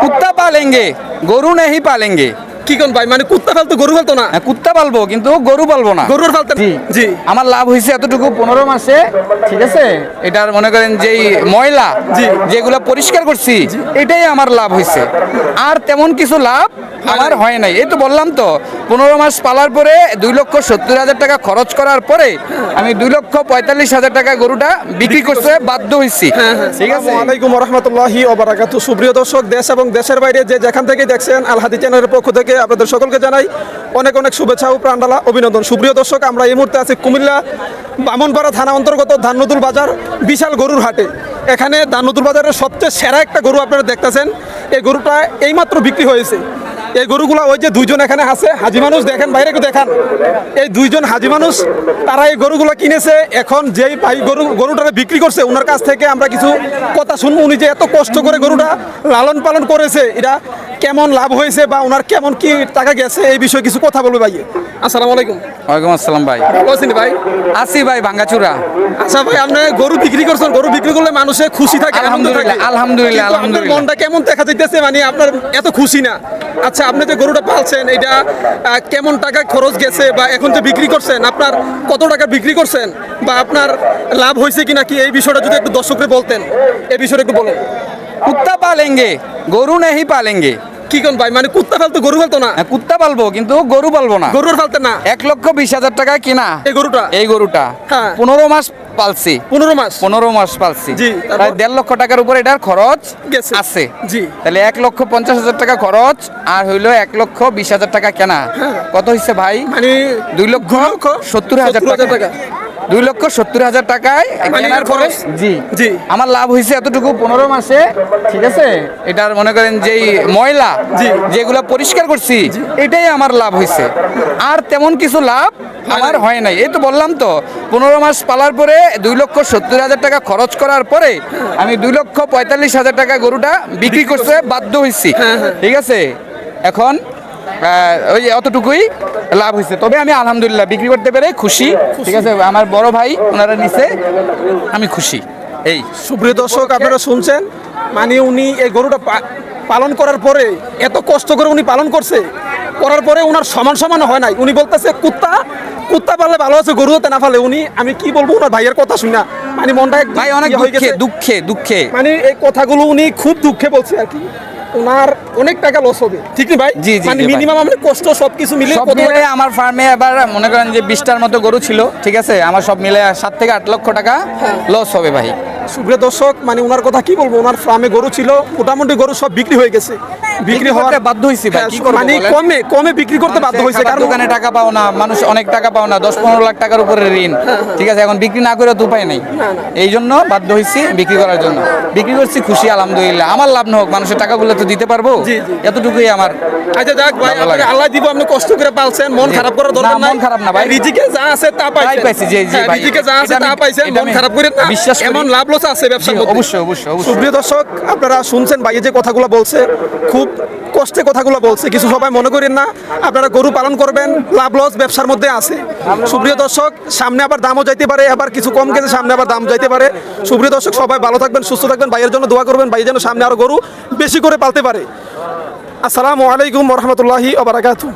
कुत्ता पालेंगे গরু नहीं पालेंगे। কি কোন ভাই, মানে কুত্তা পালতো গরু পালতো না? হ্যাঁ, কুত্তা পালবো কিন্তু গরু পালবো না। গরুর পালতেন? জি জি। আমার লাভ হয়েছে এতটুকু 15 মাসে, ঠিক আছে। এটার মনে করেন যেই ময়লা জি। যেগুলো পরিষ্কার করছি এটাই আমার লাভ হয়েছে, আর তেমন কিছু লাভ আমার হয় নাই। এই তো বললাম তো 15 মাস পালার পরে 2,70,000 টাকা খরচ করার পরে আমি 2,45,000 টাকা গরুটা বিক্রি করতে বাধ্য হয়েছি। ঠিক আছে। আসসালামু আলাইকুম ওয়া রাহমাতুল্লাহি ওয়া বারাকাতুহু। সুপ্রিয় দর্শক, দেশ এবং দেশের বাইরে যে যেখান থেকে দেখছেন আল হাদি চ্যানেলের পক্ষ থেকে আপনাদের সকলকে জানাই অনেক অনেক শুভেচ্ছা ও প্রাণঢালা অভিনন্দন। সুপ্রিয় দর্শক, আমরা এই মুহূর্তে আছি কুমিল্লা বামনপাড়া থানা অন্তর্গত ধাননতুল বাজার বিশাল গরুর হাটে। এখানে ধাননতুল বাজারের সবচেয়ে সেরা একটা গরু আপনারা দেখতেছেন। এই গরুটা এইমাত্র বিক্রি হয়েছে। এই গরুগুলা ওই যে দুইজন এখানে আছে হাজি মানুষ, দেখেন বাইরে একটু দেখান। এই দুইজন হাজি মানুষ তারা এই গরুগুলা কিনেছে। এখন যেই ভাই গরুটা বিক্রি করছে ওনার কাছ থেকে আমরা কিছু কথা শুনবো। উনি যে এত কষ্ট করে গরুটা লালন পালন করেছে, এটা কেমন লাভ হয়েছে বা ওনার কেমন কি টাকা গেছে এই বিষয়ে কিছু কথা বলবে ভাই। আসসালামু আলাইকুম। ওয়ালাইকুম আসসালাম ভাই। ভালো আছেন ভাই? আসি ভাই ভাঙ্গাচুরা। আচ্ছা ভাই, আপনি গরু বিক্রি করছেন, গরু বিক্রি করলে মানুষের খুশি থাকে, আনন্দ থাকে। আলহামদুলিল্লাহ, আলহামদুলিল্লাহ, কিন্তু আপনার আলহামদুলিল্লাহ। মনটা কেমন দেখা যাইতেছে, মানে আপনার এত খুশি না? আচ্ছা, আপনি যে গরুটা পালছেন এটা কেমন টাকা খরচ গেছে বা এখন যে বিক্রি করছেন আপনার কত টাকা বিক্রি করছেন বা আপনার লাভ হয়েছে কিনা কি, এই বিষয়টা যদি একটু দর্শককে বলতেন, এই বিষয়টা একটু বলেন। কুত্তা পালেंगे গরু नहीं पालेंगे। কি কোন ভাই, মানে কুত্তা পালতো গরু পালতো না? হ্যাঁ, কুত্তা পালবো কিন্তু গরু পালবো না। গরুর পালতেন না? 1,20,000 টাকা কিনা এই গরুটা? এই গরুটা হ্যাঁ। 15 মাস পালছি। 15 মাস? 15 মাস পালছি। জি, তারপর? প্রায় 1.5 লক্ষ টাকার উপর এটার খরচ গেছে। আছে। জি। তাহলে 1,50,000 টাকা খরচ আর হইলো 1,20,000 টাকা কেনা। কত হইছে ভাই? মানে 2,70,000 টাকা। 2,70,000 টাকায় মানে কেনার এর পরে খরচ? জি জি। আমার লাভ হয়েছে এতটুকু 15 মাসে, ঠিক আছে। এটার মনে করেন যেই ময়লা জি। যেগুলো পরিষ্কার করছি এটাই আমার লাভ হয়েছে, আর তেমন কিছু লাভ আমার হয় নাই। এই তো বললাম তো 15 মাস পালার পরে 2,70,000 টাকা খরচ করার পরে আমি 2,45,000 টাকা গরুটা বিক্রি করতে বাধ্য হয়েছি। ঠিক আছে। এখন ওই অতটুকুই লাভ হয়েছে, তবে আমি আলহামদুলিল্লাহ বিক্রি করতে পেরে খুশি। ঠিক আছে, আমার বড় ভাই ওনারা নিচে, আমি খুশি। এই সুপ্রিয় দর্শক, আপনারা শুনছেন, মানে উনি এই গরুটা পালন করার পরে এত কষ্ট করে উনি পালন করছে, করার পরে ওনার সমান সমান হয় নাই। উনি বলতেছে কুত্তা পাললে ভালো আছে, গরু হতে না পারলে। উনি, আমি কি বলবো, ওনার ভাইয়ের কথা শুনে মানে মনটা ভাই অনেক দুঃখে মানে এই কথাগুলো উনি খুব দুঃখে বলছে আর কি। ওনার অনেক টাকা লস হবে, ঠিক না ভাই? জি, জি, মানে জি ভাই। মিনিমাম আমাদের কষ্ট সবকিছু মিলে সব কত মিলে টাকা? আমার ফার্মে এবার মনে করেন যে 20টার মতো গরু ছিল, ঠিক আছে। আমার সব মিলে 7 থেকে 8 লক্ষ টাকা লস হবে ভাই। সুপ্রিয় দর্শক, মানে ওনার কথা কি বলবো, ওনার ফার্মে গরু ছিল, মোটামুটি গরু সব বিক্রি হয়ে গেছে। বিক্রি হওয়ার করতে বাধ্য হইছি ভাই, কি করব মানে বলেন? কমে বিক্রি করতে বাধ্য হয়েছে, কারণ দোকানে টাকা পাও না, মানুষ অনেক টাকা পাও না, 10-15 লাখ টাকার উপরে ঋণ। ঠিক আছে, এখন বিক্রি না করে তো উপায় নেই। এই জন্য বাধ্য হইছি বিক্রি করার জন্য। বিক্রি করছি, খুশি আলহামদুলিল্লাহ। আমার লাভ না হোক, মানুষের টাকাগুলো তো দিতে পারবো, জি, জি। এতটুকুই আমার। আচ্ছা যাক ভাই, ভালো লাগে। আপনাকে আল্লাহ দিব, আপনি কষ্ট করে পালছেন, মন খারাপ করার দরকার না, নাই। মন খারাপ না ভাই। রিজিকে যা আছে তা তাই পাইছেন। পাইছি, জি, জি হ্যাঁ, ভাই। রিজিকে যা আছে এটা তা আমি- পাইছেন, এটা মন আমি খারাপ করেন না। বিশ্বাস করি। এমন লাভ লস আছে ব্যবসার জি, মধ্যে। অবশ্যই, অবশ্যই। সুপ্রিয় দর্শক, আপনারা শুনছেন ভাই যে কথাগুলো বলছে, খুব কষ্টে কথাগুলো বলছে। কিছু সবাই মনে করেন না, আপনারা গরু পালন করবেন, লাভ লস ব্যবসার মধ্যে আছে। সুপ্রিয় দর্শক, সামনে আবার দামও যাইতে পারে, আবার কিছু কম গেছে, সামনে আবার দাম যাইতে পারে। সুপ্রিয় দর্শক, সবাই ভালো থাকবেন, সুস্থ থাকবেন, ভাইয়ের জন্য দোয়া করবেন, ভাই যেন সামনে আরো গরু বেশি করে পালতে পারে। আসসালামু আলাইকুম ওয়া রাহমাতুল্লাহি ওয়া বারাকাতুহু।